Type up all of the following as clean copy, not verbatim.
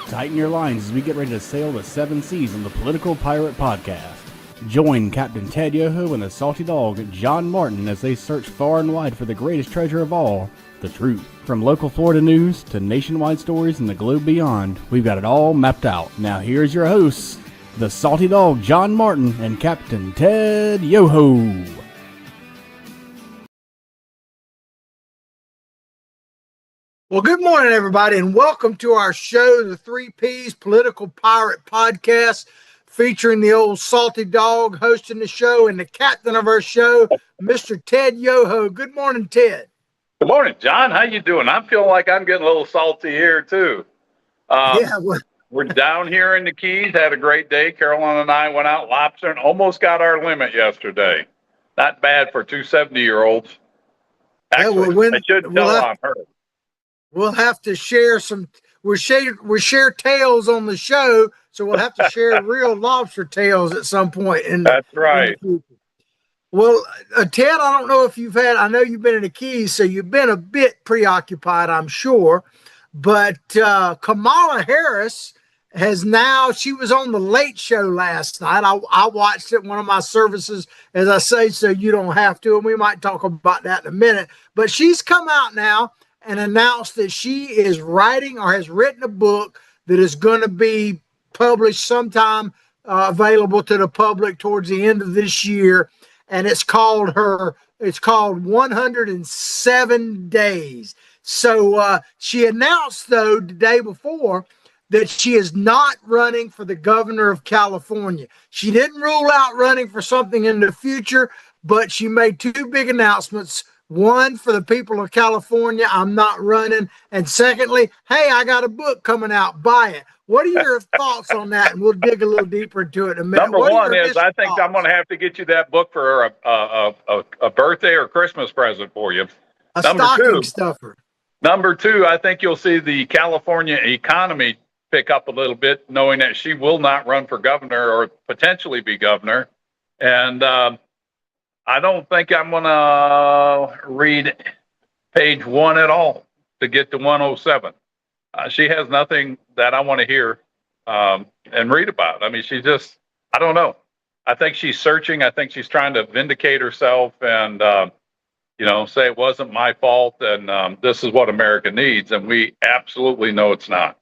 Tighten your lines as we get ready to sail the seven seas on the Political Pirate Podcast. Join Captain Ted Yoho and the salty dog John Martin as they search far and wide for the greatest treasure of all, the truth. From local Florida news to nationwide stories and the globe beyond, we've got it all mapped out. Now here's your hosts, the salty dog John Martin and Captain Ted Yoho. Well, good morning, everybody, and welcome to our show, the 3Ps Political Pirate Podcast, featuring the old salty dog hosting the show and the captain of our show, Mr. Ted Yoho. Good morning, Ted. Good morning, John. How you doing? I'm feeling like I'm getting a little salty here, too. We're down here in the Keys, had a great day. Carolyn and I went out lobstering, almost got our limit yesterday. Not bad for two 70-year-olds. Actually, I shouldn't tell on her. We'll have to share some. We share tales on the show, so we'll have to share real lobster tales at some point. That's right. Well, Ted, I don't know if I know you've been in the Keys, so you've been a bit preoccupied, I'm sure. But Kamala Harris she was on the Late Show last night. I watched it, one of my services, as I say, so you don't have to, and we might talk about that in a minute. But she's come out now and announced that she is writing or has written a book that is going to be published sometime, available to the public towards the end of this year. And it's called 107 Days. So she announced, though, the day before that she is not running for the governor of California. She didn't rule out running for something in the future, but she made two big announcements. One, for the people of California, I'm not running. And secondly, hey, I got a book coming out. Buy it. What are your thoughts on that? And we'll dig a little deeper into it in a minute. Number one is I think I'm going to have to get you that book for a birthday or Christmas present for you. A stocking stuffer. Number two, I think you'll see the California economy pick up a little bit, knowing that she will not run for governor or potentially be governor. And I don't think I'm going to read page one at all to get to 107. She has nothing that I want to hear and read about. I mean, I don't know. I think she's searching. I think she's trying to vindicate herself and, say it wasn't my fault and this is what America needs. And we absolutely know it's not.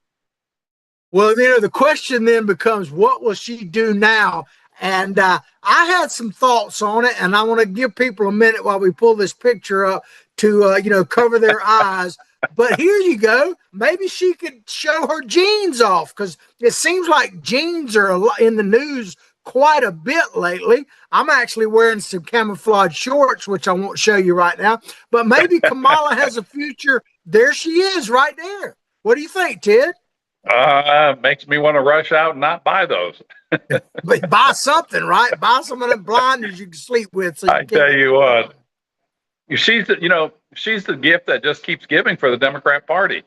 Well, the question then becomes, what will she do now? And I had some thoughts on it, and I want to give people a minute while we pull this picture up to, cover their eyes. But here you go. Maybe she could show her jeans off, because it seems like jeans are in the news quite a bit lately. I'm actually wearing some camouflage shorts, which I won't show you right now. But maybe Kamala has a future. There she is right there. What do you think, Ted? Makes me want to rush out and not buy those. But buy something, right? Buy some of them blinders you can sleep with. So I tell you what, she's the gift that just keeps giving for the Democrat Party.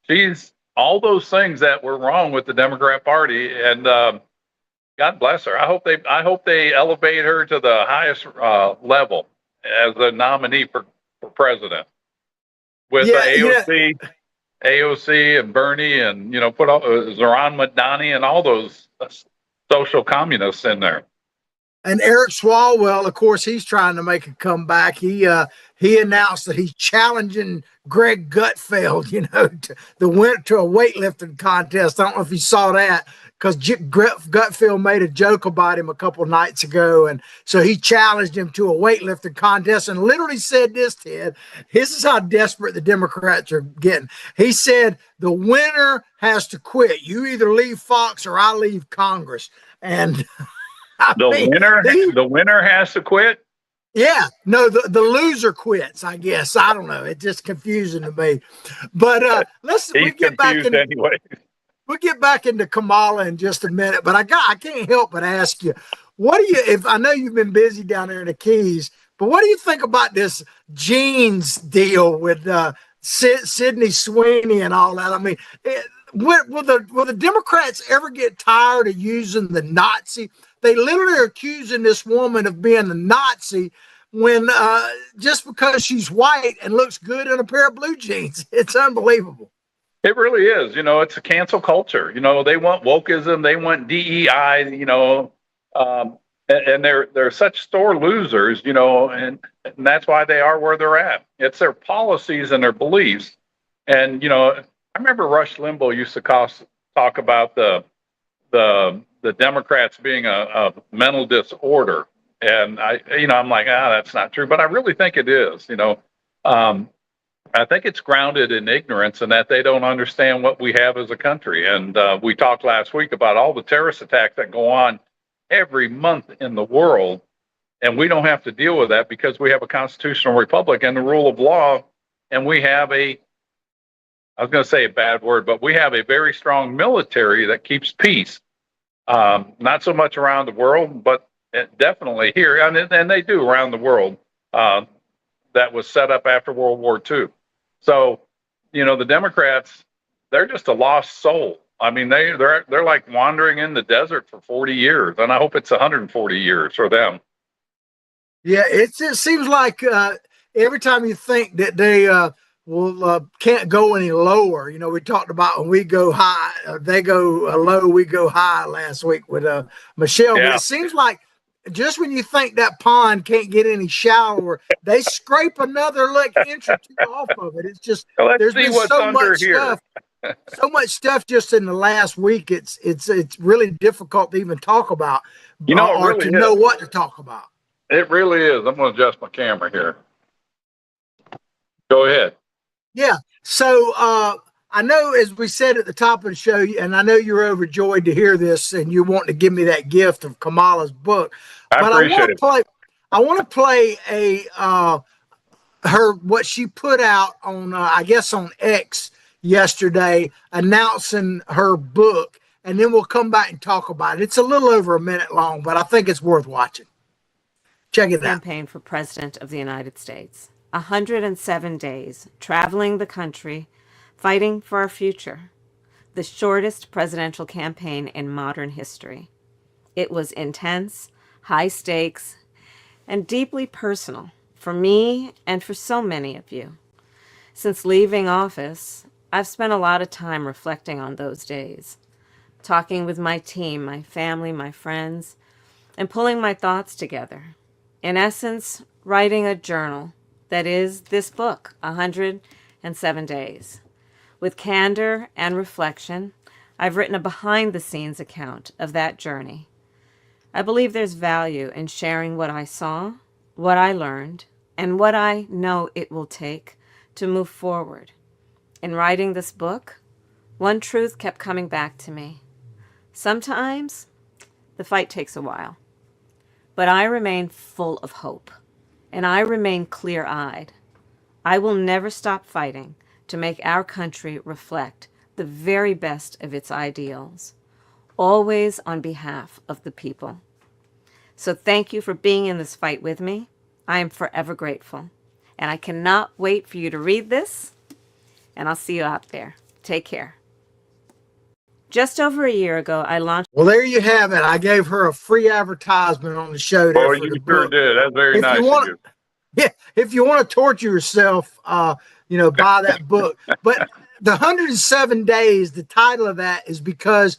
She's all those things that were wrong with the Democrat Party, and God bless her. I hope they elevate her to the highest level as a nominee for president with the AOC and Bernie and, put all Zohran Madani and all those social communists in there. And Eric Swalwell, of course, he's trying to make a comeback. He announced that he's challenging Greg Gutfeld, to a weightlifting contest. I don't know if you saw that, because Gutfeld made a joke about him a couple nights ago. And so he challenged him to a weightlifting contest and literally said this, Ted. This is how desperate the Democrats are getting. He said, the winner has to quit. You either leave Fox or I leave Congress. And the winner has to quit? Yeah, no, the loser quits, I guess. I don't know. It's just confusing to me. But we'll get back into Kamala in just a minute. But I can't help but ask you, if I know you've been busy down there in the Keys, but what do you think about this jeans deal with Sydney Sweeney and all that? I mean, will the Democrats ever get tired of using the Nazi? They literally are accusing this woman of being a Nazi when just because she's white and looks good in a pair of blue jeans. It's unbelievable. It really is. It's a cancel culture. They want wokeism, they want DEI. And they're such sore losers. And that's why they are where they're at. It's their policies and their beliefs. And I remember Rush Limbaugh used to talk about the Democrats being a mental disorder, and I'm like, that's not true, but I really think it is. I think it's grounded in ignorance and that they don't understand what we have as a country. And we talked last week about all the terrorist attacks that go on every month in the world. And we don't have to deal with that because we have a constitutional republic and the rule of law. And we have I was going to say a bad word, but we have a very strong military that keeps peace. Not so much around the world, but definitely here. And they do around the world. That was set up after World War II. So, the Democrats, they're just a lost soul. I mean, they're like wandering in the desert for 40 years, and I hope it's 140 years for them. Yeah, it seems like every time you think that they can't go any lower. We talked about when we go high, they go low, we go high last week with Michelle. Yeah. But it seems like just when you think that pond can't get any shallower, they scrape another inch or two off of it. It's just there's been so much stuff, so much stuff just in the last week. It's really difficult to even talk about, or to know what to talk about. It really is. I'm going to adjust my camera here. Go ahead. Yeah. So I know, as we said at the top of the show, and I know you're overjoyed to hear this, and you want to give me that gift of Kamala's book. But I want to play what she put out on I guess on X yesterday, announcing her book, and then we'll come back and talk about it. It's a little over a minute long, but I think it's worth watching. Check it out. Campaign for President of the United States. 107 days, traveling the country, fighting for our future. The shortest presidential campaign in modern history. It was intense, high stakes, and deeply personal for me and for so many of you. Since leaving office, I've spent a lot of time reflecting on those days, talking with my team, my family, my friends, and pulling my thoughts together. In essence, writing a journal that is this book, 107 Days. With candor and reflection, I've written a behind-the-scenes account of that journey. I believe there's value in sharing what I saw, what I learned, and what I know it will take to move forward. In writing this book, one truth kept coming back to me. Sometimes the fight takes a while, but I remain full of hope, and I remain clear-eyed. I will never stop fighting to make our country reflect the very best of its ideals, always on behalf of the people. So thank you for being in this fight with me. I am forever grateful, and I cannot wait for you to read this, and I'll see you out there. Take care. Just over a year ago, I launched... Well, there you have it. I gave her a free advertisement on the show. Oh, you sure did. That's very nice of you. Yeah, if you want to torture yourself, buy that book. But the 107 Days, the title of that is because,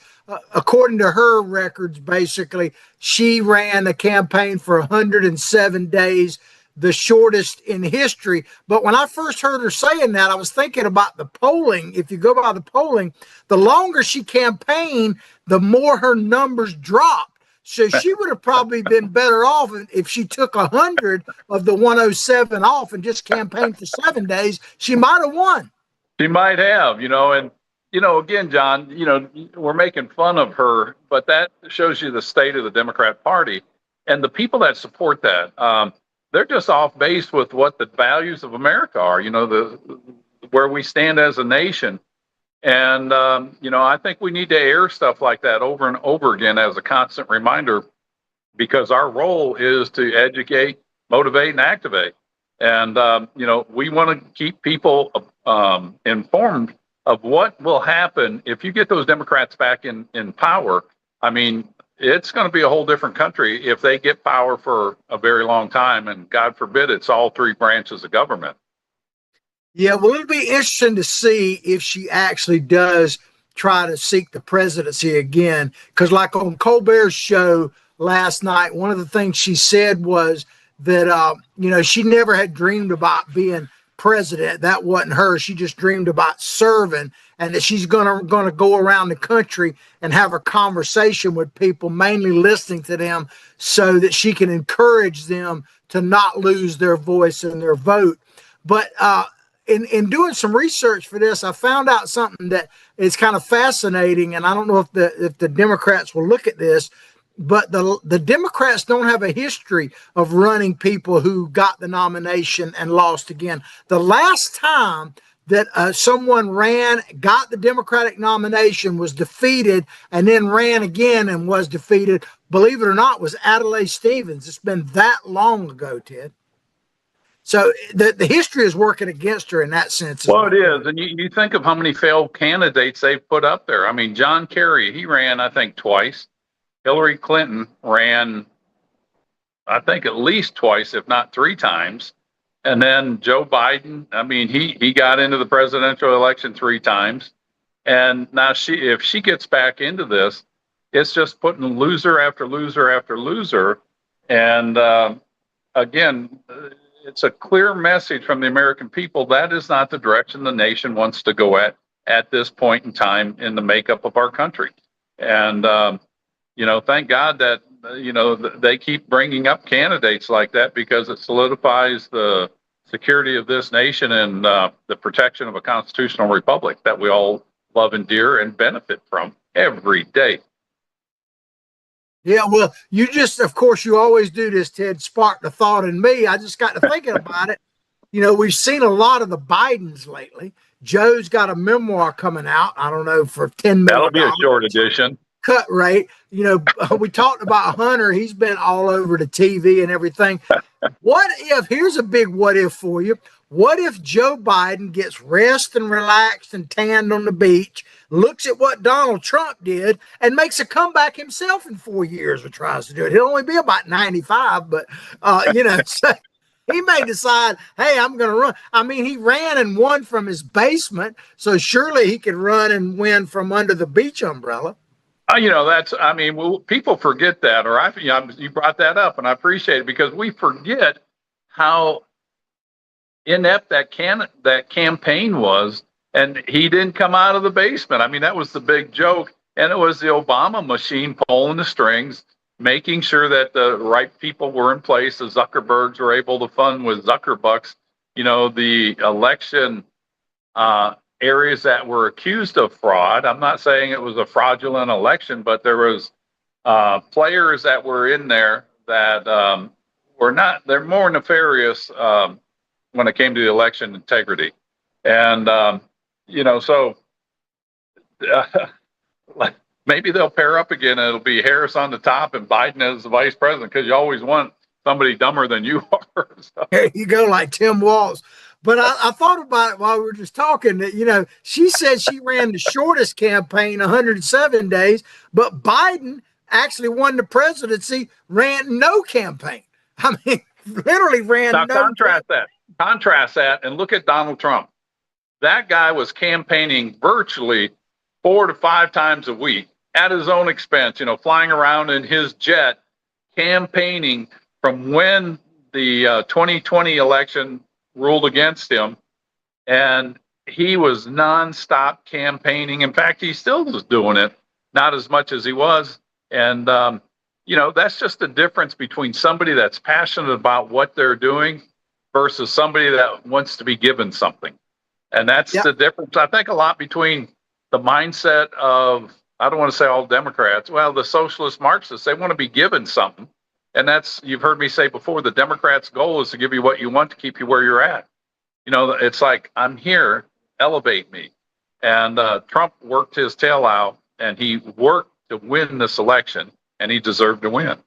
according to her records, basically, she ran a campaign for 107 days, the shortest in history. But when I first heard her saying that, I was thinking about the polling. If you go by the polling, the longer she campaigned, the more her numbers dropped. So she would have probably been better off if she took 100 of the 107 off and just campaigned for 7 days. She might have won. She might have, and, again, John, we're making fun of her, but that shows you the state of the Democrat Party and the people that support that. They're just off base with what the values of America are, where we stand as a nation. And, I think we need to air stuff like that over and over again as a constant reminder, because our role is to educate, motivate, and activate. And, we want to keep people informed of what will happen if you get those Democrats back in power. I mean, it's going to be a whole different country if they get power for a very long time. And God forbid it's all three branches of government. Yeah, well, it'll be interesting to see if she actually does try to seek the presidency again. Because, like on Colbert's show last night, one of the things she said was that, she never had dreamed about being president. That wasn't her. She just dreamed about serving, and that she's gonna go around the country and have a conversation with people, mainly listening to them, so that she can encourage them to not lose their voice and their vote. But in doing some research for this, I found out something that is kind of fascinating, and I don't know if the Democrats will look at this, but the Democrats don't have a history of running people who got the nomination and lost again. The last time that someone ran, got the Democratic nomination, was defeated, and then ran again and was defeated, believe it or not, was Adlai Stevens. It's been that long ago, Ted. So the history is working against her in that sense. Well, it is. And you think of how many failed candidates they've put up there. I mean, John Kerry, he ran, I think, twice. Hillary Clinton ran, I think, at least twice, if not three times. And then Joe Biden, I mean, he got into the presidential election three times. And now if she gets back into this, it's just putting loser after loser after loser. And again, it's a clear message from the American people. That is not the direction the nation wants to go at this point in time in the makeup of our country. And, thank God that, they keep bringing up candidates like that, because it solidifies the security of this nation and the protection of a constitutional republic that we all love and dear and benefit from every day. Yeah, well, of course, you always do this, Ted, sparked the thought in me. I just got to thinking about it. We've seen a lot of the Bidens lately. Joe's got a memoir coming out, I don't know, for $10 million. That'll be a short edition. Cut rate. We talked about Hunter. He's been all over the TV and everything. Here's a big what if for you. What if Joe Biden gets rest and relaxed and tanned on the beach, looks at what Donald Trump did, and makes a comeback himself in 4 years, or tries to do it? He'll only be about 95, but, so he may decide, hey, I'm going to run. I mean, he ran and won from his basement, so surely he could run and win from under the beach umbrella. People forget that, or you brought that up, and I appreciate it, because we forget how inept that campaign was, and he didn't come out of the basement. I mean, that was the big joke, and it was the Obama machine pulling the strings, making sure that the right people were in place. The Zuckerbergs were able to fund with Zuckerbucks, the election areas that were accused of fraud. I'm not saying it was a fraudulent election, but there was players that were in there that were not. They're more nefarious when it came to the election integrity, and so maybe they'll pair up again. And it'll be Harris on the top and Biden as the vice president, because you always want somebody dumber than you are. So. There you go, like Tim Walz. But I thought about it while we were just talking that, she said she ran the shortest campaign, 107 days, but Biden actually won the presidency, ran no campaign. I mean, literally ran now, no. Contrast that and look at Donald Trump. That guy was campaigning virtually 4 to 5 times a week at his own expense, flying around in his jet, campaigning from when the 2020 election ruled against him, and he was nonstop campaigning. In fact, he still was doing it, not as much as he was. And that's just the difference between somebody that's passionate about what they're doing versus somebody that wants to be given something. And that's the difference, I think, a lot between the mindset of, I don't want to say all Democrats, well, the socialist Marxists, they want to be given something. And you've heard me say before, the Democrats' goal is to give you what you want to keep you where you're at. It's like, I'm here, elevate me. And Trump worked his tail out, and he worked to win this election, and he deserved to win.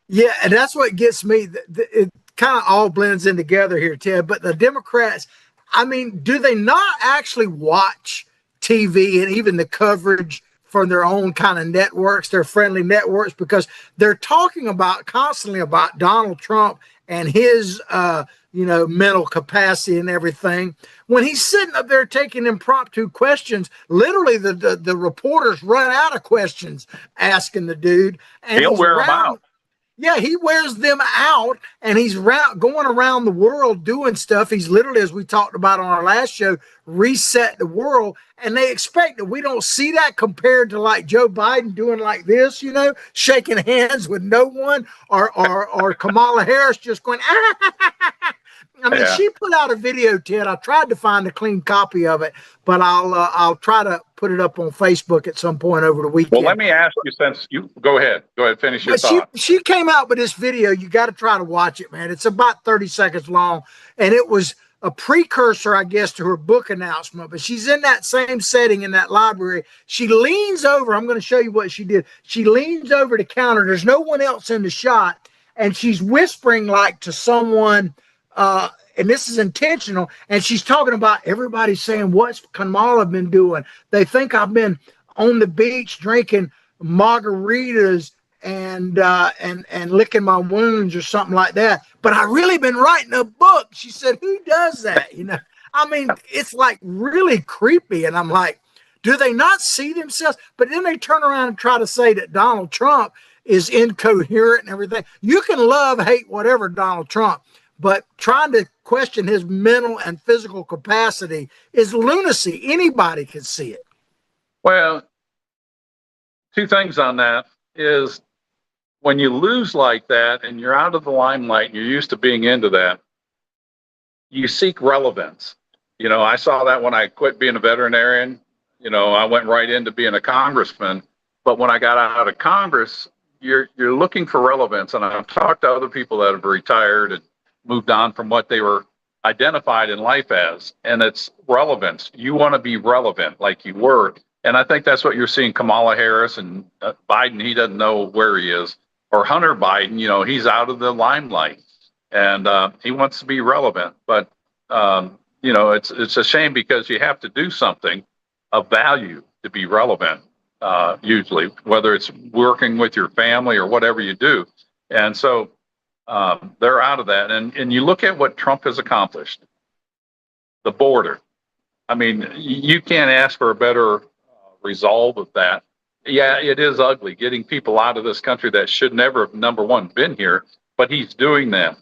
Yeah, and that's what gets me. It kind of all blends in together here, Ted. But the Democrats, I mean, do they not actually watch TV and even the coverage for their own kind of networks, their friendly networks, because they're talking about constantly about Donald Trump and his, mental capacity and everything. When he's sitting up there taking impromptu questions, literally the reporters run out of questions asking the dude, and He'll he's wear them around. out. Yeah, he wears them out, and he's going around the world doing stuff. He's literally, as we talked about on our last show, reset the world. And they expect that we don't see that compared to like Joe Biden doing like this, shaking hands with no one, or Kamala Harris just going, I mean, Yeah. she put out a video, Ted. I tried to find a clean copy of it, but I'll try to put it up on Facebook at some point over the weekend. Well, let me ask you, since you go ahead, finish your But thought. she came out with this video. You got to try to watch it, man. It's about 30 seconds long, and it was a precursor, I guess, to her book announcement. But she's in that same setting in that library. She leans over. I'm going to show you what she did. She leans over the counter. There's no one else in the shot, and she's whispering like to someone. And this is intentional. And she's talking about everybody saying, "What's Kamala been doing? They think I've been on the beach drinking margaritas and licking my wounds or something like that. But I really been writing a book." She said, "Who does that?" I mean, it's like really creepy. And I'm like, do they not see themselves? But then they turn around and try to say that Donald Trump is incoherent and everything. You can love, hate, whatever Donald Trump, but trying to question his mental and physical capacity is lunacy. Anybody can see it. Well, two things on that is, when you lose like that and you're out of the limelight and you're used to being into that, you seek relevance. I saw that when I quit being a veterinarian. I went right into being a congressman. But when I got out of Congress, you're looking for relevance. And I've talked to other people that have retired and moved on from what they were identified in life as, and it's relevance. You want to be relevant like you were. And I think that's what you're seeing Kamala Harris and Biden. He doesn't know where he is. Or Hunter Biden, he's out of the limelight, and he wants to be relevant. But, it's a shame, because you have to do something of value to be relevant, usually, whether it's working with your family or whatever you do. And so they're out of that. And you look at what Trump has accomplished, the border. I mean, you can't ask for a better resolve of that. Yeah, it is ugly getting people out of this country that should never have, number one, been here, but he's doing that.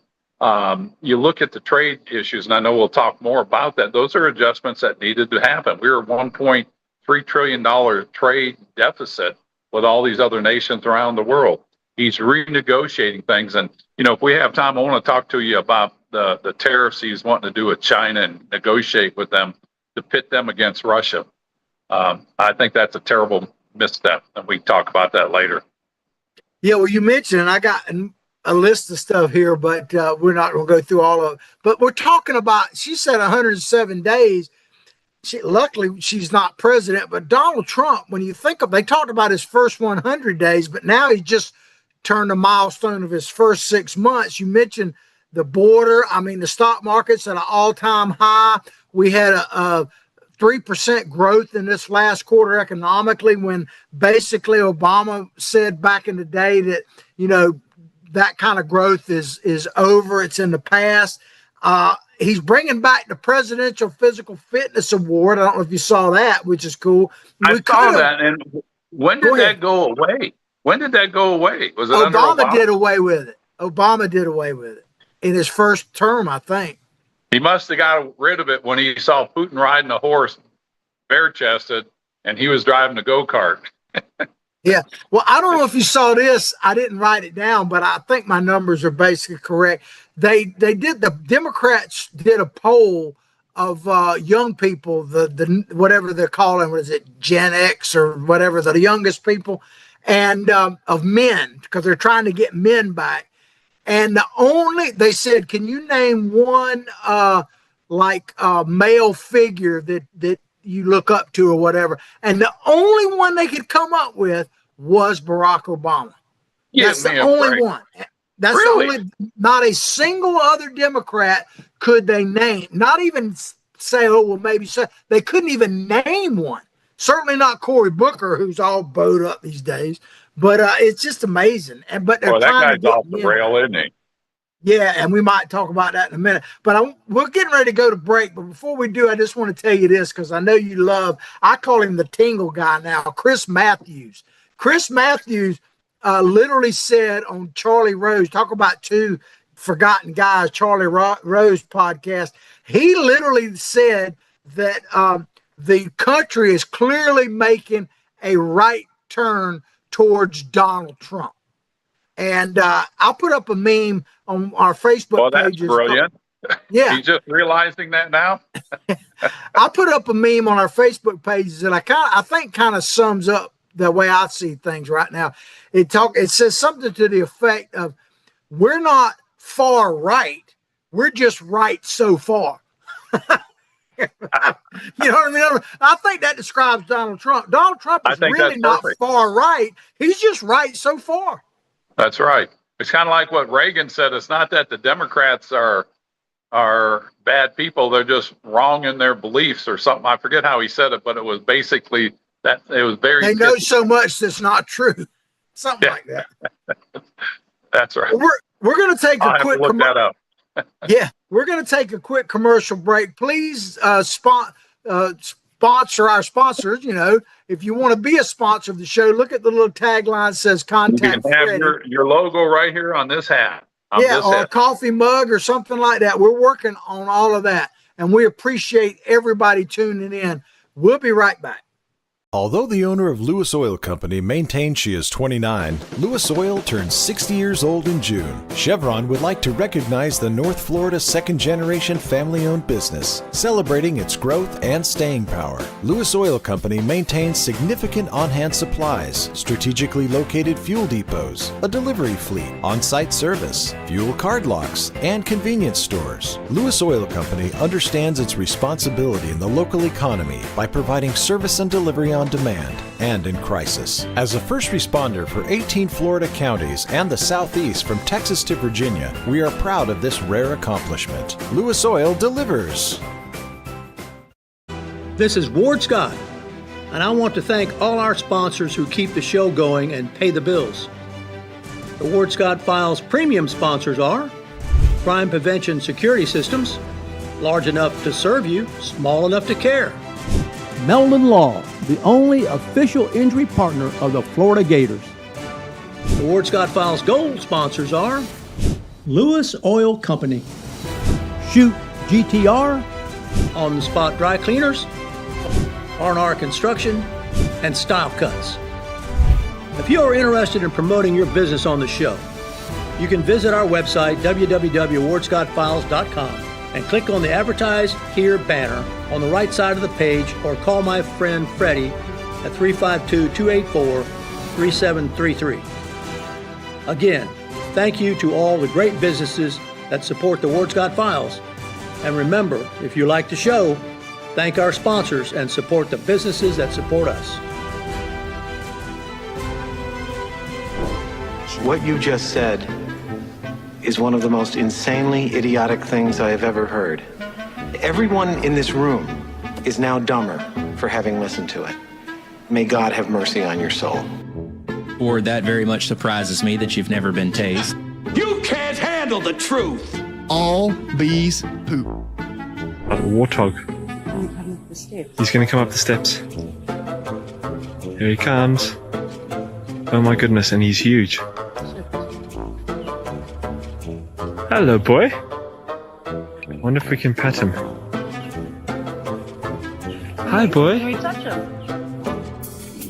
You look at the trade issues, and I know we'll talk more about that. Those are adjustments that needed to happen. We were a $1.3 trillion trade deficit with all these other nations around the world. He's renegotiating things. And, if we have time, I want to talk to you about the tariffs he's wanting to do with China and negotiate with them to pit them against Russia. I think that's a terrible misstep, and we can talk about that later. Yeah, well, you mentioned, and I got a list of stuff here, but we're not going to go through all of it. But we're talking about, she said 107 days. Luckily, she's not president, but Donald Trump, when you think of, they talked about his first 100 days, but now he just turned a milestone of his first 6 months. You mentioned the border. I mean, the stock market's at an all-time high. We had a 3% growth in this last quarter economically, when basically Obama said back in the day that, that kind of growth is over. It's in the past. He's bringing back the Presidential Physical Fitness Award. I don't know if you saw that, which is cool. I saw that. And when did that go away? When did that go away? Was it under Obama? Did away with it. Obama did away with it in his first term, I think. He must have got rid of it when he saw Putin riding a horse bare-chested and he was driving a go-kart. Yeah. Well, I don't know if you saw this. I didn't write it down, but I think my numbers are basically correct. The Democrats did a poll of young people, the whatever they're calling, what is it, Gen X or whatever, the youngest people, and of men, because they're trying to get men back. And they said, can you name one male figure that you look up to or whatever? And the only one they could come up with was Barack Obama. That's the only one. That's really? the only, not a single other Democrat could they name, not even say, oh, well, maybe so. They couldn't even name one. Certainly not Cory Booker, who's all bowed up these days. But it's just amazing. But they're Well, that trying to guy's get off the him. rail, isn't he? Yeah, and we might talk about that in a minute. But we're getting ready to go to break. But before we do, I just want to tell you this because I know you love, I call him the tingle guy now, Chris Matthews. Chris Matthews literally said on Charlie Rose, talk about two forgotten guys, Charlie Rose podcast. He literally said that the country is clearly making a right turn towards Donald Trump. And I'll put up a meme on our Facebook That's pages. brilliant. Yeah. He's just realizing that now. I put up a meme on our Facebook pages that I think kind of sums up the way I see things right now. It says something to the effect of, we're not far right, we're just right so far. You know what I mean? I think that describes Donald Trump. Donald Trump is really not far right. He's just right so far. That's right. It's kind of like what Reagan said. It's not that the Democrats are bad people. They're just wrong in their beliefs or something. I forget how he said it, but it was basically that it was very. They know so much that's not true. Something like that. That's right. We're going to take a quick look that up. Yeah, we're going to take a quick commercial break. Please sponsor our sponsors. You know, if you want to be a sponsor of the show, look at the little tagline that says "Contact." You can have your logo right here on this hat. A coffee mug or something like that. We're working on all of that, and we appreciate everybody tuning in. We'll be right back. Although the owner of Lewis Oil Company maintains she is 29, Lewis Oil turns 60 years old in June. Chevron would like to recognize the North Florida second-generation family-owned business, celebrating its growth and staying power. Lewis Oil Company maintains significant on-hand supplies, strategically located fuel depots, a delivery fleet, on-site service, fuel card locks, and convenience stores. Lewis Oil Company understands its responsibility in the local economy by providing service and delivery on demand and in crisis. As a first responder for 18 Florida counties and the Southeast from Texas to Virginia, we are proud of this rare accomplishment. Lewis Oil delivers. This is Ward Scott, and I want to thank all our sponsors who keep the show going and pay the bills. The Ward Scott Files premium sponsors are Crime Prevention Security Systems, large enough to serve you, small enough to care. Melvin Law, the only official injury partner of the Florida Gators. The Ward Scott Files Gold sponsors are Lewis Oil Company, Shoot GTR, On the Spot Dry Cleaners, R&R Construction, and Style Cuts. If you are interested in promoting your business on the show, you can visit our website, www.wardscottfiles.com, and click on the Advertise Here banner on the right side of the page, or call my friend Freddie at 352-284-3733. Again, thank you to all the great businesses that support the Ward Scott Files. And remember, if you like the show, thank our sponsors and support the businesses that support us. What you just said is one of the most insanely idiotic things I have ever heard. Everyone in this room is now dumber for having listened to it. May God have mercy on your soul. Or that very much surprises me that you've never been tased. You can't handle the truth. All bees poop. A warthog. He's going to come up the steps. Here he comes. Oh my goodness, and he's huge. Hello, boy. Wonder if we can pet him. Hi, boy. Can we touch him?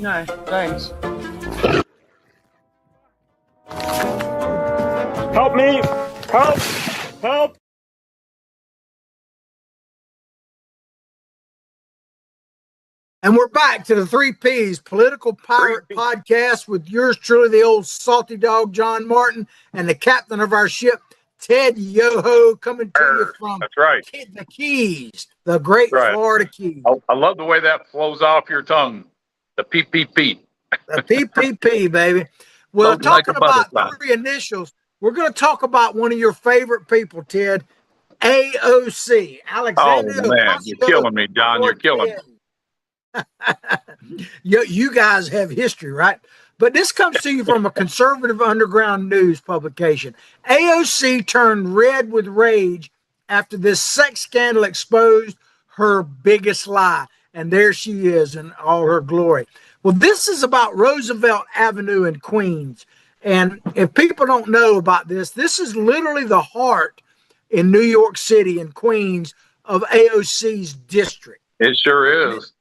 No, don't. Help me! Help! Help! And we're back to the 3Ps, Political Pirate Podcast, with yours truly, the old salty dog, John Martin, and the captain of our ship, Ted Yoho, coming to you from the Keys, the great Florida Keys. I love the way that flows off your tongue. The PPP. The PPP, baby. Well, talking about three initials, we're going to talk about one of your favorite people, Ted, AOC, Alexander. Oh, man, you're killing me, John. You're killing me. You guys have history, right? But this comes to you from a conservative underground news publication. AOC turned red with rage after this sex scandal exposed her biggest lie. And there she is in all her glory. Well, this is about Roosevelt Avenue in Queens. And if people don't know about this, this is literally the heart in New York City and Queens of AOC's district. It sure is.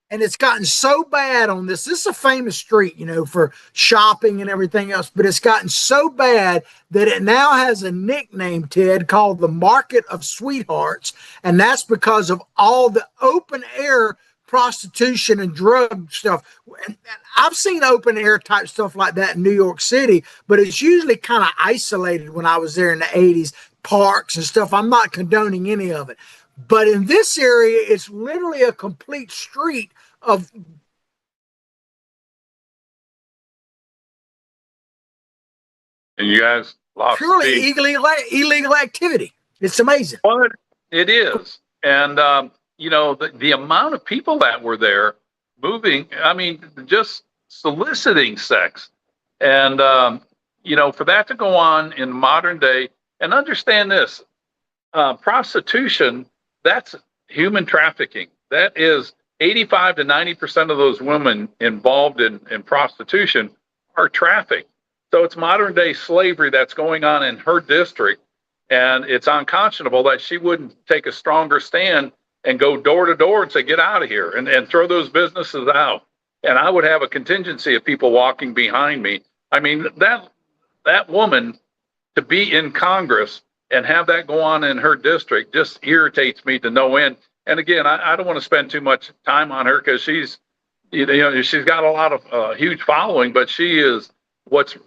And it's gotten so bad on this. This is a famous street, for shopping and everything else, but it's gotten so bad that it now has a nickname, Ted, called the Market of Sweethearts. And that's because of all the open air prostitution and drug stuff. And I've seen open air type stuff like that in New York City, but it's usually kind of isolated when I was there in the 80s, parks and stuff. I'm not condoning any of it. But in this area, it's literally a complete street of and you guys lost purely illegal activity. It's amazing. Well, it is. And, the amount of people that were there moving, just soliciting sex. And, for that to go on in modern day, and understand this, prostitution, that's human trafficking. That is 85 to 90% of those women involved in prostitution are trafficked. So it's modern day slavery that's going on in her district. And it's unconscionable that she wouldn't take a stronger stand and go door to door and say, get out of here, and throw those businesses out. And I would have a contingency of people walking behind me. That woman, to be in Congress and have that go on in her district, just irritates me to no end. And again, I don't want to spend too much time on her because she's got a lot of huge following, but she is what's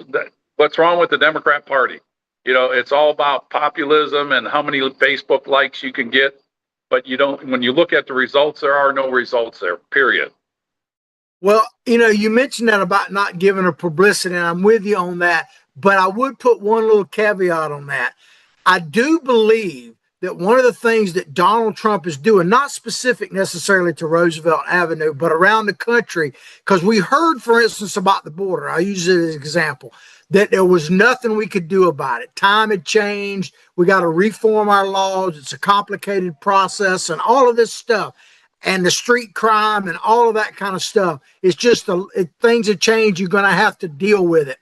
wrong with the Democrat Party. It's all about populism and how many Facebook likes you can get, but when you look at the results, there are no results there, period. Well, you mentioned that about not giving her publicity, and I'm with you on that, but I would put one little caveat on that. I do believe that one of the things that Donald Trump is doing, not specific necessarily to Roosevelt Avenue, but around the country, because we heard, for instance, about the border. I use it as an example, that there was nothing we could do about it. Time had changed. We got to reform our laws. It's a complicated process and all of this stuff. And the street crime and all of that kind of stuff. It's just things have changed. You're going to have to deal with it.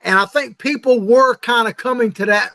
And I think people were kind of coming to that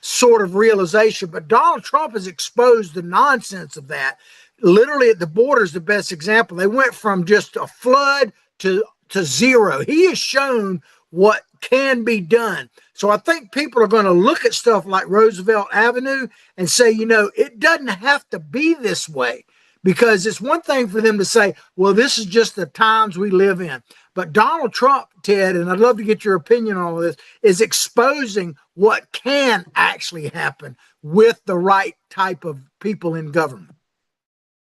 sort of realization, but Donald Trump has exposed the nonsense of that. Literally at the border is the best example. They went from just a flood to zero. He has shown what can be done. So I think people are going to look at stuff like Roosevelt Avenue and say, it doesn't have to be this way, because it's one thing for them to say, well, this is just the times we live in. But Donald Trump, Ted, and I'd love to get your opinion on this, is exposing what can actually happen with the right type of people in government.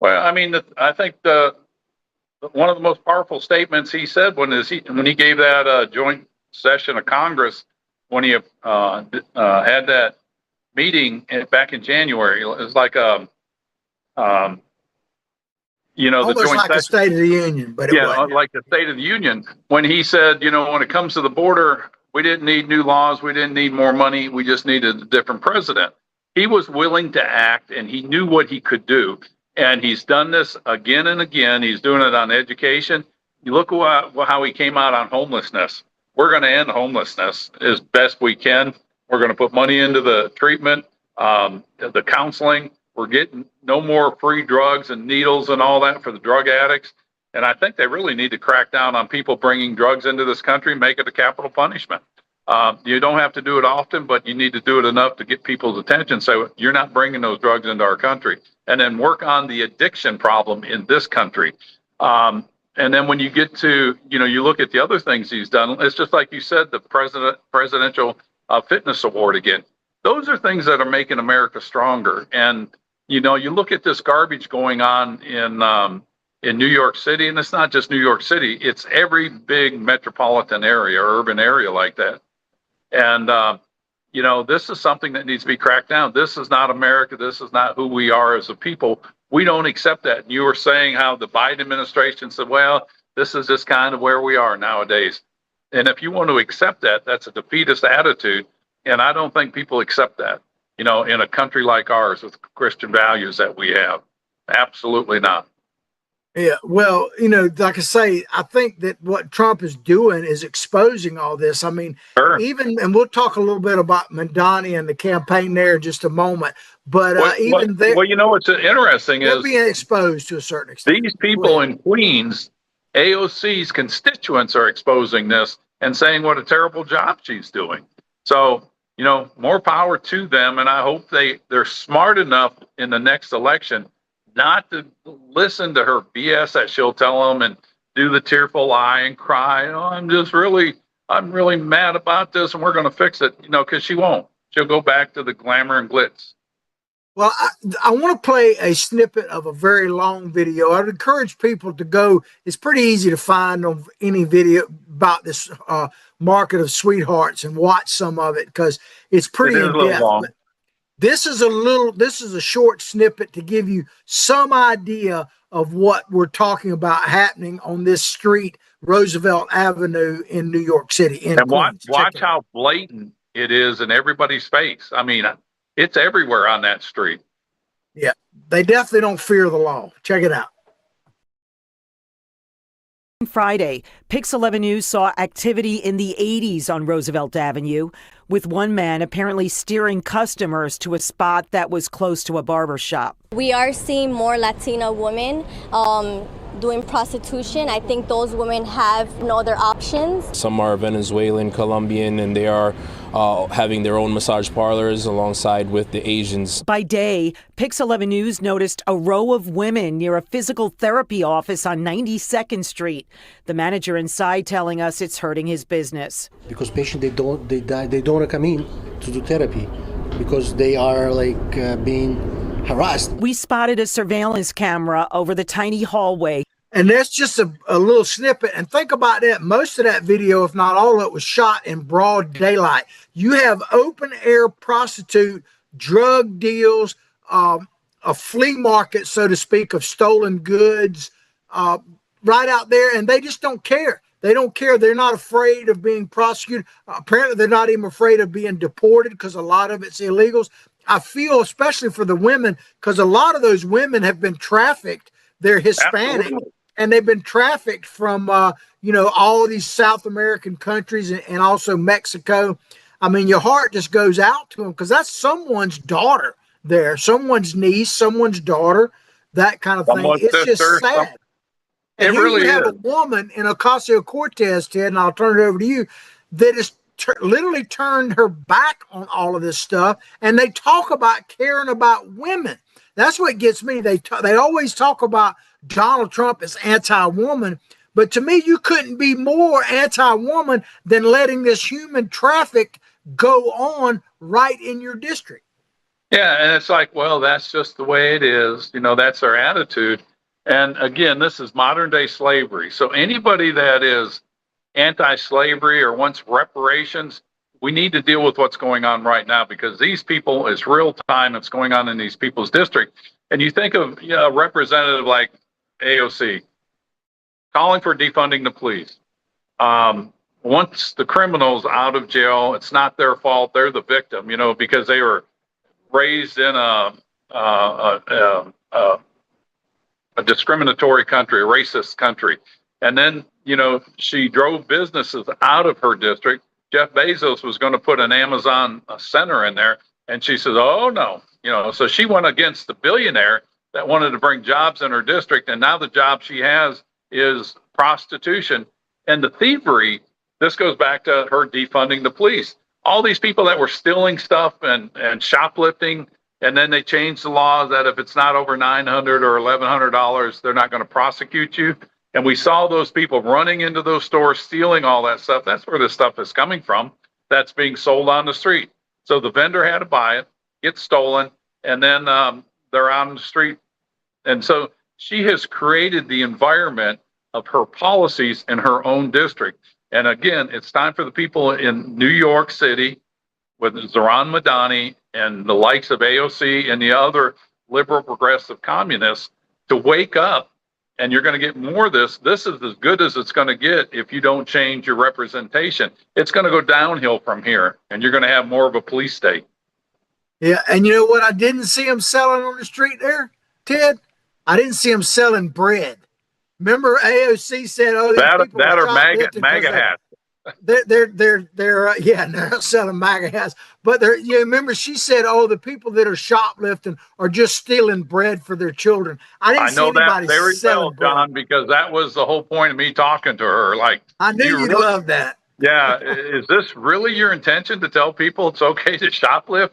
Well, I think one of the most powerful statements he said when he gave that joint session of Congress, when he had that meeting back in January, it was like almost the joint like a State of the Union, but like the State of the Union, when he said, when it comes to the border, we didn't need new laws, we didn't need more money, we just needed a different president. He was willing to act, and he knew what he could do, and he's done this again and again. He's doing it on education. You look at how he came out on homelessness. We're going to end homelessness as best we can. We're going to put money into the treatment, the counseling. We're getting no more free drugs and needles and all that for the drug addicts. And I think they really need to crack down on people bringing drugs into this country, make it a capital punishment. You don't have to do it often, but you need to do it enough to get people's attention. So you're not bringing those drugs into our country. And then work on the addiction problem in this country. And then when you get to, you look at the other things he's done, it's just like you said, the presidential fitness award again. Those are things that are making America stronger. And, you look at this garbage going on in New York City, and it's not just New York City, it's every big metropolitan area or urban area like that. And, this is something that needs to be cracked down. This is not America. This is not who we are as a people. We don't accept that. And you were saying how the Biden administration said, well, This is just kind of where we are nowadays. And if you want to accept that, that's a defeatist attitude. And I don't think people accept that, in a country like ours with Christian values that we have. Absolutely not. Yeah, well, like I say, I think that what Trump is doing is exposing all this. I mean, Sure. and we'll talk a little bit about Madani and the campaign there in just a moment. But What's interesting they're is being exposed to a certain extent. these people in Queens, AOC's constituents are exposing this and saying what a terrible job she's doing. So, more power to them. And I hope they're smart enough in the next election not to listen to her BS that she'll tell them and do the tearful eye and cry. I'm really mad about this and we're going to fix it, because she won't. She'll go back to the glamour and glitz. Well, I want to play a snippet of a very long video. I'd encourage people to go. It's pretty easy to find on any video about this market of sweethearts and watch some of it because it's pretty in depth. This is a short snippet to give you some idea of what we're talking about happening on this street, Roosevelt Avenue in New York City. And watch how blatant it is in everybody's face. I mean, it's everywhere on that street. Yeah, they definitely don't fear the law. Check it out. Friday, Pix 11 News saw activity in the 80s on Roosevelt Avenue, with one man apparently steering customers to a spot that was close to a barber shop. We are seeing more Latina women doing prostitution. I think those women have no other options. Some are Venezuelan, Colombian, and they are having their own massage parlors alongside with the Asians. By day, Pix 11 News noticed a row of women near a physical therapy office on 92nd Street. The manager inside telling us it's hurting his business. Because patients, they don't want to come in to do therapy because they are being harassed. We spotted a surveillance camera over the tiny hallway. And that's just a little snippet. And think about that. Most of that video, if not all of it, was shot in broad daylight. You have open air prostitute, drug deals, a flea market, so to speak, of stolen goods right out there. And they just don't care. They don't care. They're not afraid of being prosecuted. Apparently, they're not even afraid of being deported because a lot of it's illegals. I feel especially for the women, because a lot of those women have been trafficked. They're Hispanic. Absolutely. And they've been trafficked from, all of these South American countries and also Mexico. I mean, your heart just goes out to them because that's someone's daughter there, someone's niece, someone's daughter, that kind of thing. It's just sad. And here you have a woman in Ocasio-Cortez, Ted, and I'll turn it over to you, that is literally turned her back on all of this stuff. And they talk about caring about women. That's what gets me. They always talk about Donald Trump as anti-woman, but to me, you couldn't be more anti-woman than letting this human traffic go on right in your district. Yeah, and it's like, well, that's just the way it is. That's their attitude. And again, this is modern day slavery. So anybody that is anti-slavery or wants reparations, we need to deal with what's going on right now because these people, it's real time. It's going on in these people's district. And you think of a representative like AOC calling for defunding the police. Once the criminal's out of jail, it's not their fault. They're the victim, because they were raised in a discriminatory country, a racist country. And then, she drove businesses out of her district. Jeff Bezos was going to put an Amazon center in there. And she says, oh, no. So she went against the billionaire that wanted to bring jobs in her district. And now the job she has is prostitution and the thievery. This goes back to her defunding the police. All these people that were stealing stuff and shoplifting, and then they changed the law that if it's not over $900 or $1,100, they're not going to prosecute you. And we saw those people running into those stores, stealing all that stuff. That's where this stuff is coming from. That's being sold on the street. So the vendor had to buy it, get stolen, and then they're out on the street. And so she has created the environment of her policies in her own district. And again, it's time for the people in New York City with Zohran Madani and the likes of AOC and the other liberal progressive communists to wake up and you're going to get more of this. This is as good as it's going to get if you don't change your representation. It's going to go downhill from here, and you're going to have more of a police state. Yeah, and you know what? I didn't see them selling on the street there, Ted. I didn't see them selling bread. Remember, AOC said, "Oh, these people that are or MAGA shoplifting hats." they're yeah, they're not selling MAGA hats, but they're, you remember she said, oh, the people that are shoplifting are just stealing bread for their children. I didn't see know that anybody very selling well, bread. John, because that was the whole point of me talking to her. Like, I knew you'd love that. Yeah, is this really your intention to tell people it's okay to shoplift?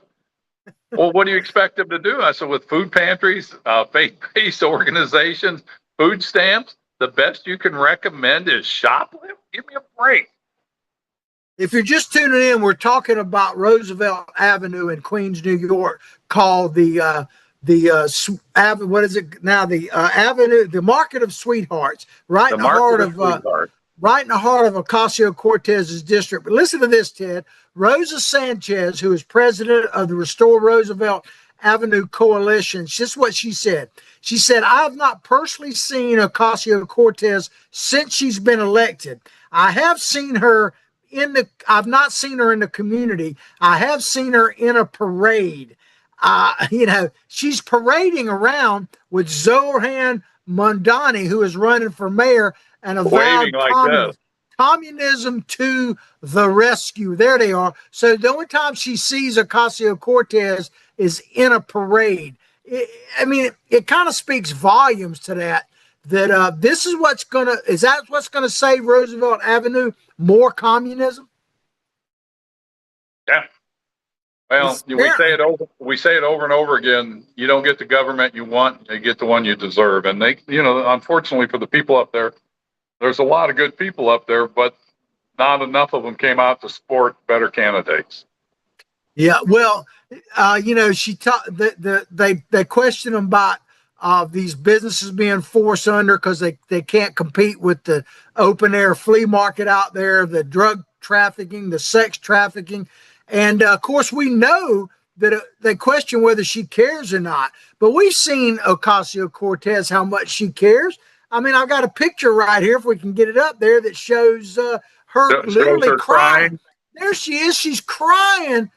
Well, what do you expect them to do? I said, with food pantries, faith-based organizations, food stamps, the best you can recommend is shoplift? Give me a break. If you're just tuning in, we're talking about Roosevelt Avenue in Queens, New York, called what is it now? The Avenue, the Market of Sweethearts, right in the heart of Ocasio-Cortez's district. But listen to this, Ted. Rosa Sanchez, who is president of the Restore Roosevelt Avenue Coalition, just what she said. She said, I have not personally seen Ocasio-Cortez since she's been elected. I have seen her I've not seen her in the community. I have seen her in a parade. She's parading around with Zoran Mondani, who is running for mayor and avowed communism to the rescue. There they are. So the only time she sees Ocasio-Cortez is in a parade. It kind of speaks volumes to that this is what's is that what's going to save Roosevelt Avenue? More communism? Yeah. Well, we say it over and over again. You don't get the government you want, you get the one you deserve. And unfortunately for the people up there, there's a lot of good people up there, but not enough of them came out to support better candidates. Yeah, well, she they questioned them about these businesses being forced under because they can't compete with the open air flea market out there, the drug trafficking, the sex trafficking. And of course, we know that they question whether she cares or not. But we've seen Ocasio-Cortez, how much she cares. I've got a picture right here, if we can get it up there, that shows her literally crying. There she is. She's crying.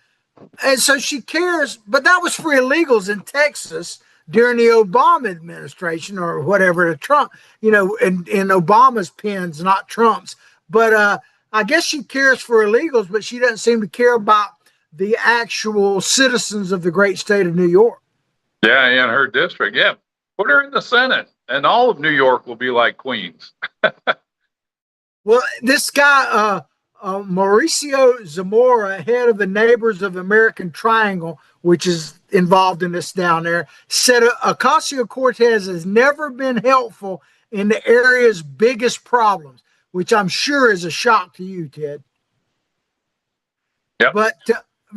And so she cares. But that was for illegals in Texas during the Obama administration or whatever, the Trump, in Obama's pens, not Trump's. But I guess she cares for illegals, but she doesn't seem to care about the actual citizens of the great state of New York. Yeah, in her district. Yeah. Put her in the Senate, and all of New York will be like Queens. Well, this guy, Mauricio Zamora, head of the Neighbors of American Triangle, which is involved in this down there, said Ocasio-Cortez has never been helpful in the area's biggest problems, which I'm sure is a shock to you, Ted. Yep. But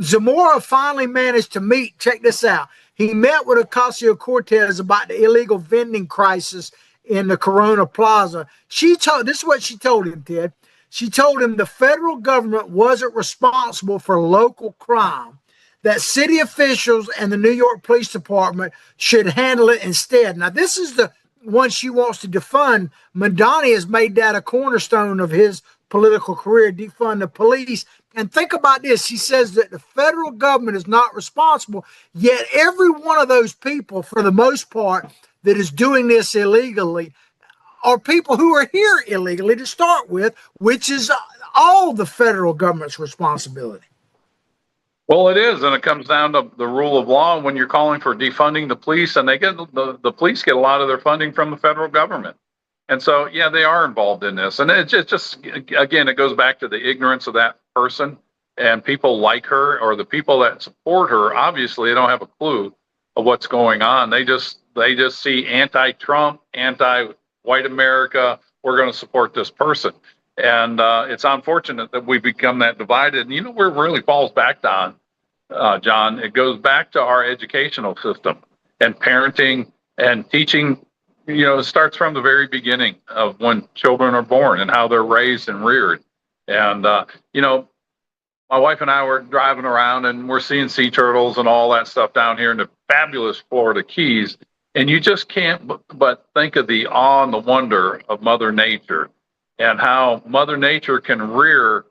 Zamora finally managed to meet, check this out, he met with Ocasio-Cortez about the illegal vending crisis in the Corona Plaza. This is what she told him, Ted. She told him the federal government wasn't responsible for local crime, that city officials and the New York Police Department should handle it instead. Now, this is the one she wants to defund. Mondani has made that a cornerstone of his political career, defund the police. And think about this. She says that the federal government is not responsible, yet every one of those people, for the most part, that is doing this illegally are people who are here illegally to start with, which is all the federal government's responsibility. Well, it is, and it comes down to the rule of law. When you're calling for defunding the police, and they get the police get a lot of their funding from the federal government, and so yeah, they are involved in this. And it's just again, it goes back to the ignorance of that person, and people like her or the people that support her. Obviously, they don't have a clue of what's going on. They just see anti-Trump, anti-white America. We're going to support this person. And it's unfortunate that we become that divided. And where it really falls back on, John, it goes back to our educational system and parenting and teaching. It starts from the very beginning of when children are born and how they're raised and reared. And, my wife and I were driving around and we're seeing sea turtles and all that stuff down here in the fabulous Florida Keys. And you just can't but think of the awe and the wonder of Mother Nature and how Mother Nature can rear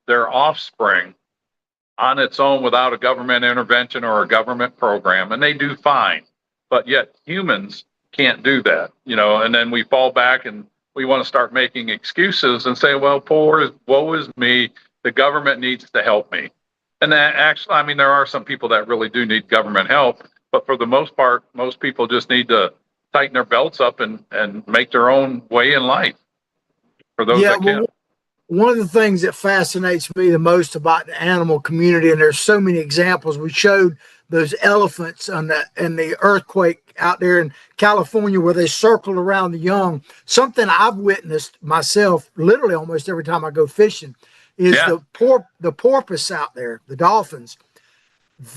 their offspring on its own without a government intervention or a government program. And they do fine. But yet humans can't do that, and then we fall back and we want to start making excuses and say, well, woe is me. The government needs to help me. And that actually, I mean, there are some people that really do need government help. But for the most part, most people just need to tighten their belts up and make their own way in life for those that can. One of the things that fascinates me the most about the animal community, and there's so many examples, we showed those elephants in the earthquake out there in California where they circled around the young. Something I've witnessed myself literally almost every time I go fishing is the porpoise out there, the dolphins,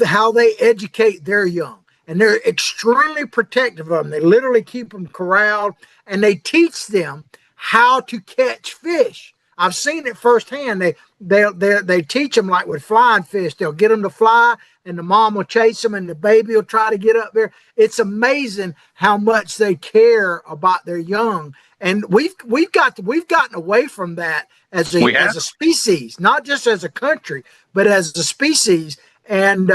how they educate their young. And they're extremely protective of them. They literally keep them corralled, and they teach them how to catch fish. I've seen it firsthand. They teach them like with flying fish. They'll get them to fly, and the mom will chase them, and the baby will try to get up there. It's amazing how much they care about their young, and we've gotten away from that as a species, not just as a country, but as a species. And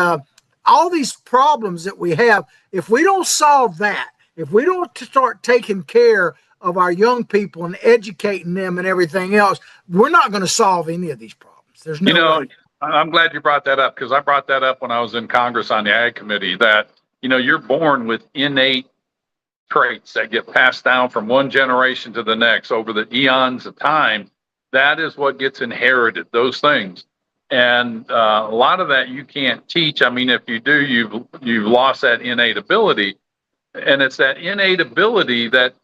all these problems that we have, if we don't solve that, if we don't start taking care of our young people and educating them and everything else, we're not going to solve any of these problems. There's no way. I'm glad you brought that up, because I brought that up when I was in Congress on the Ag Committee, that, you're born with innate traits that get passed down from one generation to the next over the eons of time. That is what gets inherited, those things. And a lot of that you can't teach. I mean, if you do, you've lost that innate ability. And it's that innate ability that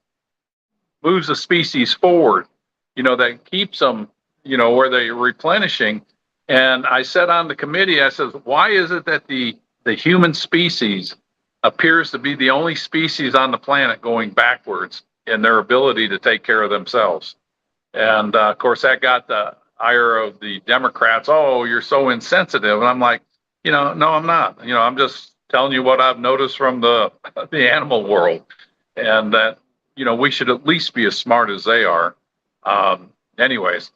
moves the species forward, that keeps them, where they're replenishing. And I said on the committee, I said, why is it that the human species appears to be the only species on the planet going backwards in their ability to take care of themselves? And of course, that got the ire of the Democrats. Oh, you're so insensitive. And I'm like, no, I'm not. I'm just telling you what I've noticed from the animal world, and that, we should at least be as smart as they are. Anyways.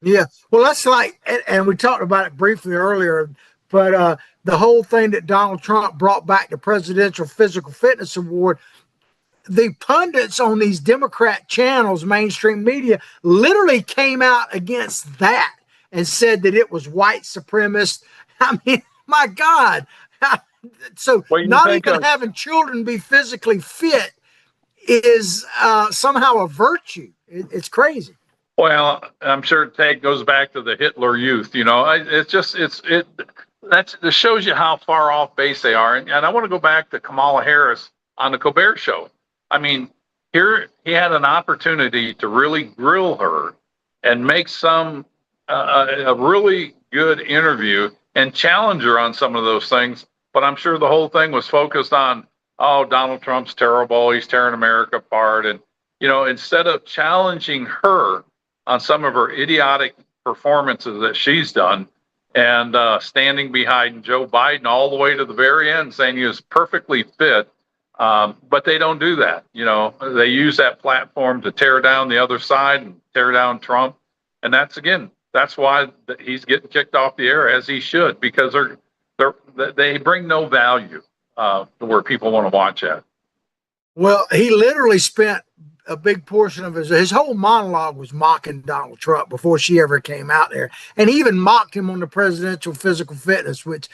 Yeah. Well, that's like, and we talked about it briefly earlier, but the whole thing that Donald Trump brought back the Presidential Physical Fitness Award, the pundits on these Democrat channels, mainstream media, literally came out against that and said that it was white supremacist. I mean, my God. So not even having children be physically fit is somehow a virtue. It's crazy. Well, I'm sure it goes back to the Hitler Youth. That shows you how far off base they are. And I want to go back to Kamala Harris on the Colbert Show. I mean, here he had an opportunity to really grill her and make a really good interview and challenge her on some of those things. But I'm sure the whole thing was focused on, oh, Donald Trump's terrible. He's tearing America apart. And, instead of challenging her on some of her idiotic performances that she's done, and standing behind Joe Biden all the way to the very end, saying he was perfectly fit. But they don't do that. They use that platform to tear down the other side and tear down Trump. And that's why he's getting kicked off the air, as he should, because they bring no value to where people want to watch at. Well, he literally spent a big portion of his whole monologue was mocking Donald Trump before she ever came out there. And he even mocked him on the Presidential Physical Fitness, which,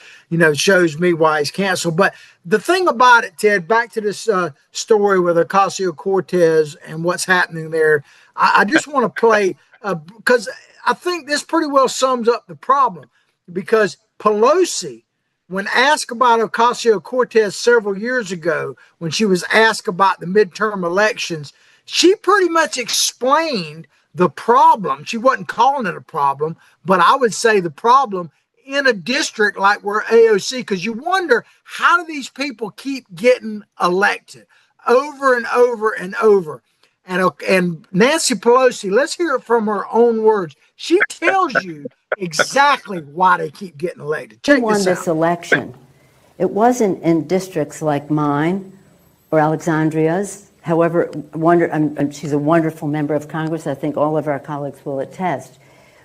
shows me why he's canceled. But the thing about it, Ted, back to this story with Ocasio-Cortez and what's happening there, I just want to play, because I think this pretty well sums up the problem. Because Pelosi, when asked about Ocasio-Cortez several years ago, when she was asked about the midterm elections, she pretty much explained the problem. She wasn't calling it a problem, but I would say the problem in a district like we're AOC, because you wonder, how do these people keep getting elected over and over and over? And Nancy Pelosi, let's hear it from her own words. She tells you exactly why they keep getting elected. Who won this election? It wasn't in districts like mine or Alexandria's. However, she's a wonderful member of Congress. I think all of our colleagues will attest.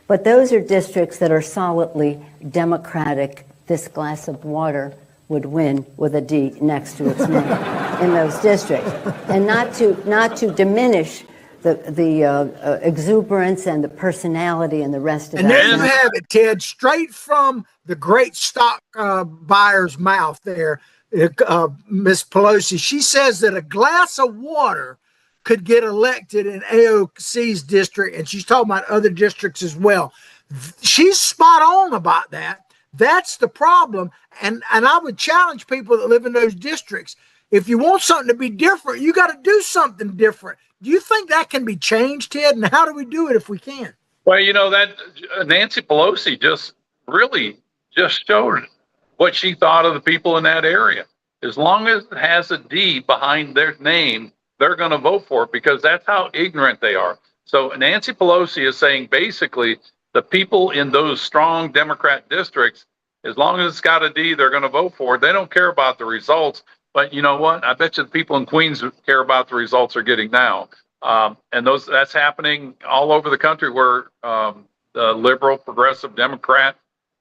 But those are districts that are solidly Democratic. This glass of water would win with a D next to its name in those districts. And not to diminish the exuberance and the personality and the rest of and that. And there you have it, Ted, straight from the great stock buyer's mouth there. Miss Pelosi, she says that a glass of water could get elected in AOC's district, and she's talking about other districts as well. She's spot on about that. That's the problem, and I would challenge people that live in those districts. If you want something to be different, you got to do something different. Do you think that can be changed, Ted? And how do we do it if we can? Well, that Nancy Pelosi just showed what she thought of the people in that area. As long as it has a D behind their name, they're going to vote for it because that's how ignorant they are. So Nancy Pelosi is saying basically the people in those strong Democrat districts, as long as it's got a D, they're going to vote for it. They don't care about the results. But you know what? I bet you the people in Queens care about the results they're getting now. And that's happening all over the country where the liberal, progressive Democrat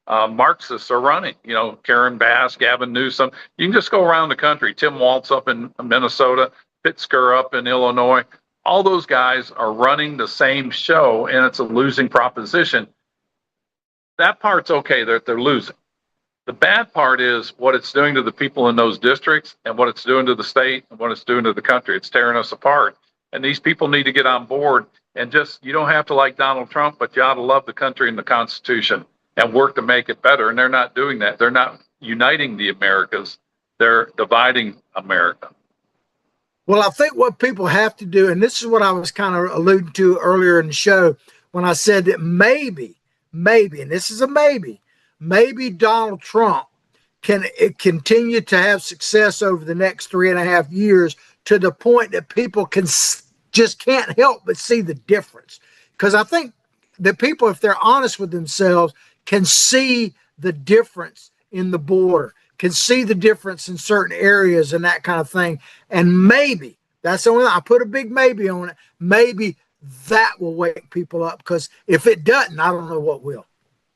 Marxists are running. Karen Bass, Gavin Newsom. You can just go around the country. Tim Walz up in Minnesota, Pitzker up in Illinois. All those guys are running the same show, and it's a losing proposition. That part's okay that they're losing. The bad part is what it's doing to the people in those districts and what it's doing to the state and what it's doing to the country. It's tearing us apart. And these people need to get on board and you don't have to like Donald Trump, but you ought to love the country and the Constitution and work to make it better. And they're not doing that. They're not uniting the Americas. They're dividing America. Well, I think what people have to do, and this is what I was kind of alluding to earlier in the show when I said that maybe, and this is a maybe Donald Trump can continue to have success over the next 3.5 years to the point that people just can't help but see the difference. Because I think that people, if they're honest with themselves, can see the difference in the border, can see the difference in certain areas and that kind of thing. And maybe, that's the only thing, I put a big maybe on it, maybe that will wake people up. Because if it doesn't, I don't know what will.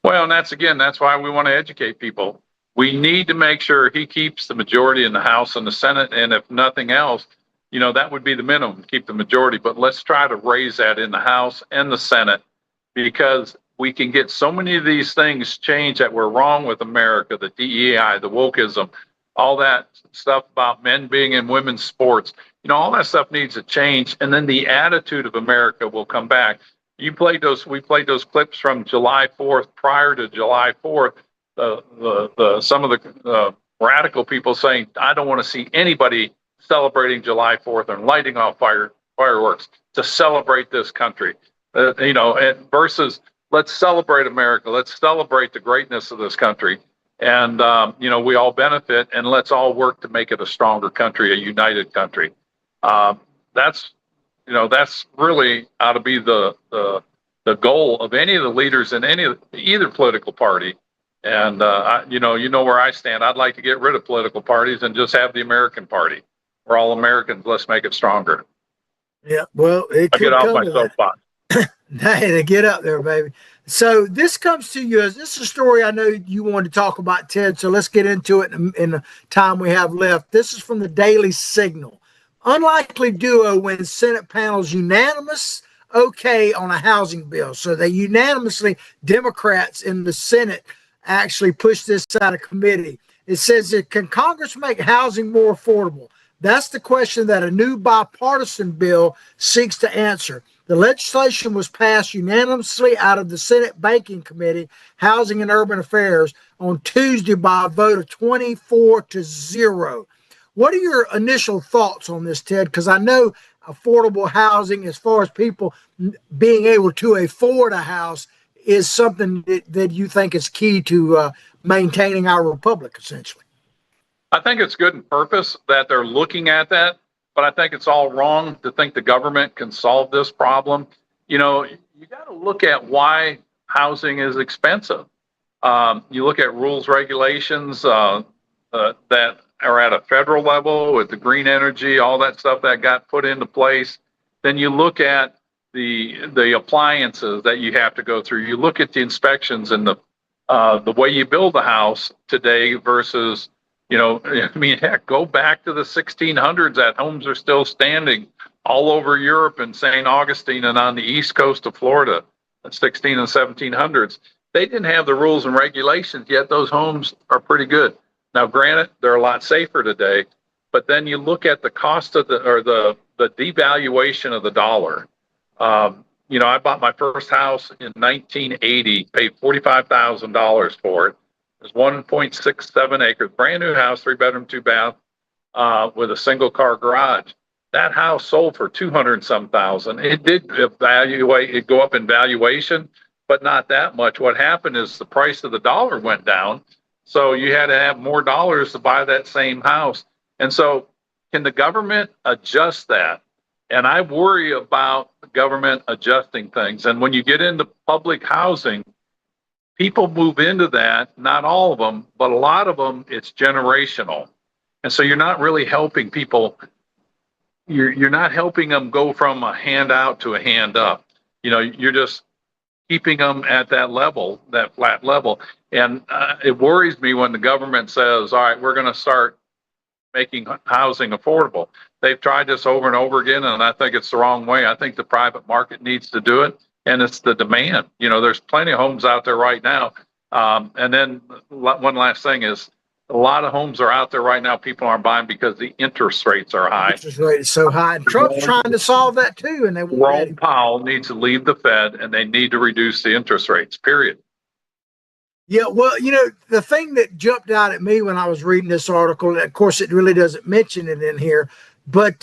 Well, and that's why we want to educate people. We need to make sure he keeps the majority in the House and the Senate. And if nothing else, that would be the minimum, keep the majority. But let's try to raise that in the House and the Senate, because we can get so many of these things changed that were wrong with America, the DEI, the wokeism, all that stuff about men being in women's sports. All that stuff needs to change. And then the attitude of America will come back. We played those clips from July 4th. Prior to July 4th, some of the radical people saying, I don't want to see anybody celebrating July 4th and lighting off fireworks to celebrate this country. And versus let's celebrate America. Let's celebrate the greatness of this country. And, we all benefit, and let's all work to make it a stronger country, a united country. That's really ought to be the goal of any of the leaders in either political party. And where I stand. I'd like to get rid of political parties and just have the American party. We're all Americans. Let's make it stronger. Yeah, well, it could get off my soapbox. Hey, get up there, baby. So this comes to you as this is a story I know you wanted to talk about, Ted. So let's get into it in the time we have left. This is from the Daily Signal. Unlikely duo wins Senate panel's unanimous okay on a housing bill. So they unanimously, Democrats in the Senate actually pushed this out of committee. It says, can Congress make housing more affordable? That's the question that a new bipartisan bill seeks to answer. The legislation was passed unanimously out of the Senate Banking Committee, Housing and Urban Affairs, on Tuesday by a vote of 24-0. What are your initial thoughts on this, Ted? Because I know affordable housing, as far as people being able to afford a house, is something that you think is key to maintaining our republic, essentially. I think it's good in purpose that they're looking at that, but I think it's all wrong to think the government can solve this problem. You got to look at why housing is expensive. You look at rules, regulations that are at a federal level with the green energy, all that stuff that got put into place. Then you look at the appliances that you have to go through. You look at the inspections and the way you build a house today versus, I mean, heck, go back to the 1600s. That homes are still standing all over Europe and St. Augustine and on the east coast of Florida, the 16 and 1700s. They didn't have the rules and regulations, yet those homes are pretty good. Now, granted, they're a lot safer today, but then you look at the cost of the devaluation of the dollar. I bought my first house in 1980, paid $45,000 for it. It was 1.67 acres, brand new house, 3-bedroom, 2-bath, with a single car garage. That house sold for 200 and some thousand. It did go up in valuation, but not that much. What happened is the price of the dollar went down. So you had to have more dollars to buy that same house. And so can the government adjust that? And I worry about the government adjusting things. And when you get into public housing, people move into that, not all of them, but a lot of them, it's generational. And so you're not really helping people. You're not helping them go from a handout to a hand up. You're just keeping them at that level, that flat level. And it worries me when the government says, all right, we're going to start making housing affordable. They've tried this over and over again, and I think it's the wrong way. I think the private market needs to do it, and it's the demand. There's plenty of homes out there right now. And then one last thing is, a lot of homes are out there right now. People aren't buying because the interest rates are high. Interest rate is so high. And Trump's trying to solve that too, and they won't. Jerome Powell needs to leave the Fed, and they need to reduce the interest rates, period. Yeah, well, the thing that jumped out at me when I was reading this article, and of course it really doesn't mention it in here, but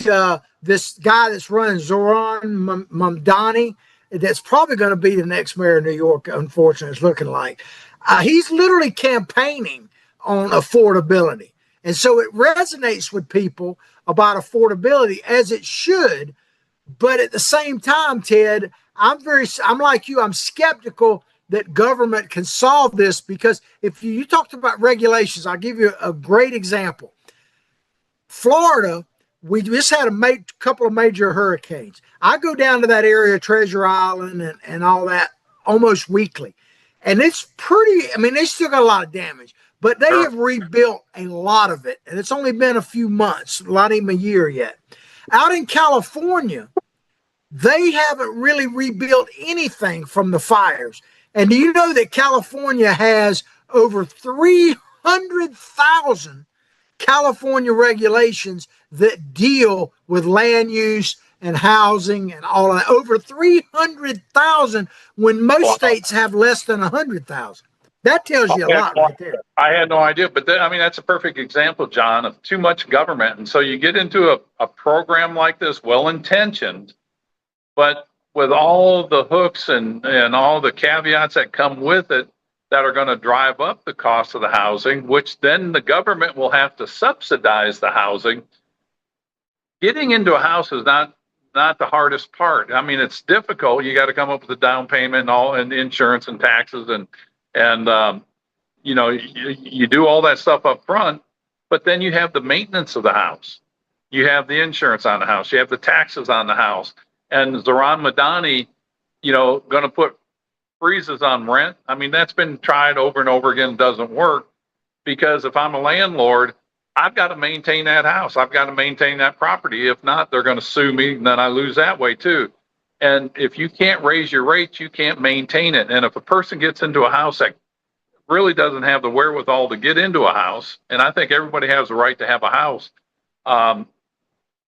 this guy that's running, Zoran Mamdani, that's probably going to be the next mayor of New York, unfortunately, it's looking like. He's literally campaigning on affordability. And so it resonates with people about affordability, as it should. But at the same time, Ted, I'm like you, I'm skeptical that government can solve this, because if you talked about regulations, I'll give you a great example. Florida, we just had a couple of major hurricanes. I go down to that area, Treasure Island and all that, almost weekly. And it's they still got a lot of damage, but they have rebuilt a lot of it. And it's only been a few months, not even a year yet. Out in California, they haven't really rebuilt anything from the fires. And do you know that California has over 300,000 California regulations that deal with land use and housing and all that? Over 300,000 when most states have less than 100,000. That tells you a lot right there. I had no idea, but that's a perfect example, John, of too much government. And so you get into a program like this, well-intentioned, but with all the hooks and all the caveats that come with it that are going to drive up the cost of the housing, which then the government will have to subsidize the housing. Getting into a house is not the hardest part. It's difficult. You got to come up with a down payment and insurance and taxes and you do all that stuff up front, but then you have the maintenance of the house. You have the insurance on the house. You have the taxes on the house. And Zoran Madani, going to put freezes on rent. That's been tried over and over again, doesn't work, because if I'm a landlord, I've got to maintain that house. I've got to maintain that property. If not, they're going to sue me, and then I lose that way too. And if you can't raise your rates, you can't maintain it. And if a person gets into a house that really doesn't have the wherewithal to get into a house, and I think everybody has the right to have a house, are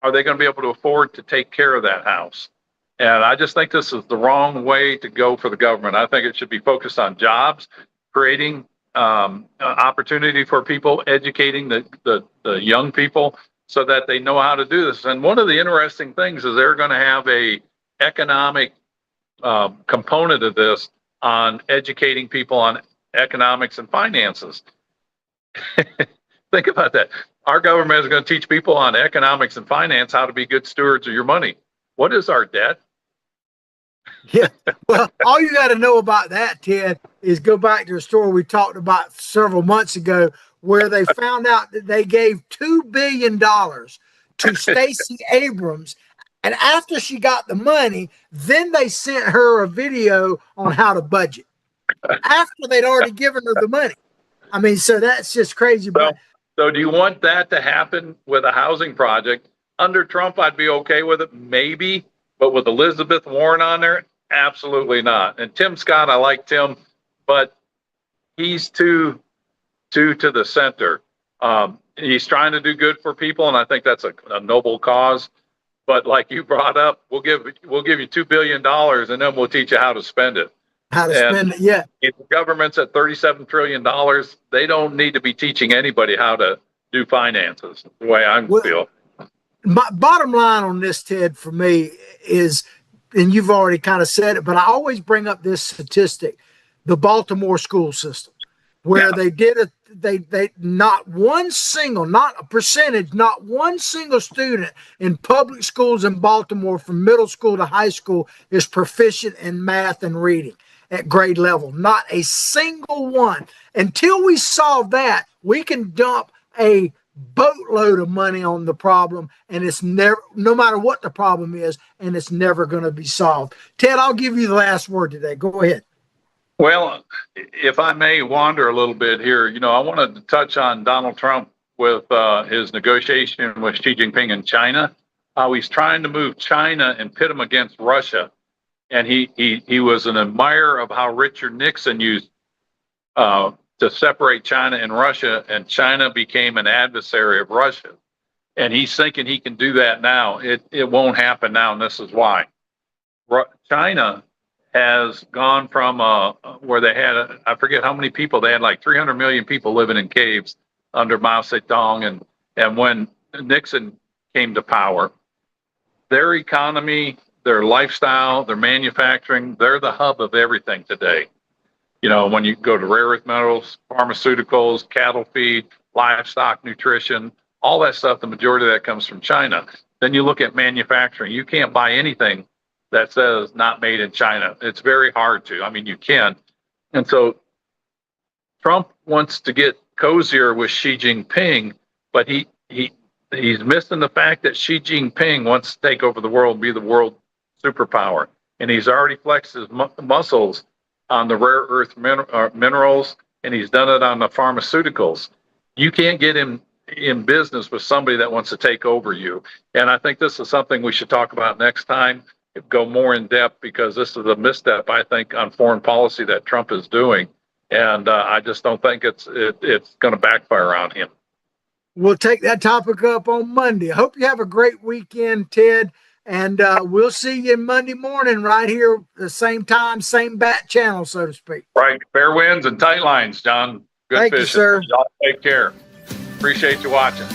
they going to be able to afford to take care of that house? And I just think this is the wrong way to go for the government. I think it should be focused on jobs, creating opportunity for people, educating the young people so that they know how to do this. And one of the interesting things is they're going to have a economic component of this on educating people on economics and finances. Think about that. Our government is going to teach people on economics and finance how to be good stewards of your money. What is our debt? Yeah. Well, all you got to know about that, Ted, is go back to a story we talked about several months ago where they found out that they gave $2 billion to Stacey Abrams. And after she got the money, then they sent her a video on how to budget after they'd already given her the money. I mean, so that's just crazy. But So do you want that to happen with a housing project? Under Trump, I'd be okay with it, maybe. But with Elizabeth Warren on there, absolutely not. And Tim Scott, I like Tim, but he's too to the center. He's trying to do good for people, and I think that's a noble cause. But like you brought up, we'll give you $2 billion, and then we'll teach you how to spend it. How to spend it, yeah. If the government's at $37 trillion, they don't need to be teaching anybody how to do finances, the way I feel. My bottom line on this, Ted, for me is, and you've already kind of said it, but I always bring up this statistic, the Baltimore school system, where they did it. They not one single, not a percentage, not one single student in public schools in Baltimore from middle school to high school is proficient in math and reading at grade level. Not a single one. Until we solve that, we can dump a boatload of money on the problem, and it's never, no matter what the problem is, and it's never going to be solved. Ted, I'll give you the last word today. Go ahead. Well, if I may wander a little bit here, I wanted to touch on Donald Trump with his negotiation with Xi Jinping in China, how he's trying to move China and pit him against Russia. And he was an admirer of how Richard Nixon used to separate China and Russia, and China became an adversary of Russia. And he's thinking he can do that now. It won't happen now, and this is why. China has gone from where they had, I forget how many people, they had like 300 million people living in caves under Mao Zedong. And when Nixon came to power, their economy, their lifestyle, their manufacturing, they're the hub of everything today. When you go to rare earth metals, pharmaceuticals, cattle feed, livestock nutrition, all that stuff, the majority of that comes from China. Then you look at manufacturing. You can't buy anything that says not made in China. It's very hard to. I mean, you can. And so Trump wants to get cozier with Xi Jinping, but he's missing the fact that Xi Jinping wants to take over the world and be the world superpower. And he's already flexed his muscles on the rare earth minerals, and he's done it on the pharmaceuticals. You can't get him in business with somebody that wants to take over you. And I think this is something we should talk about next time, go more in depth, because this is a misstep, I think, on foreign policy that Trump is doing. And I just don't think it's going to backfire on him. We'll take that topic up on Monday. I hope you have a great weekend, Ted. And we'll see you Monday morning right here, the same time, same bat channel, so to speak. Right. Fair winds and tight lines, John. Good Thank fishing. you, sir. Y'all take care. Appreciate you watching.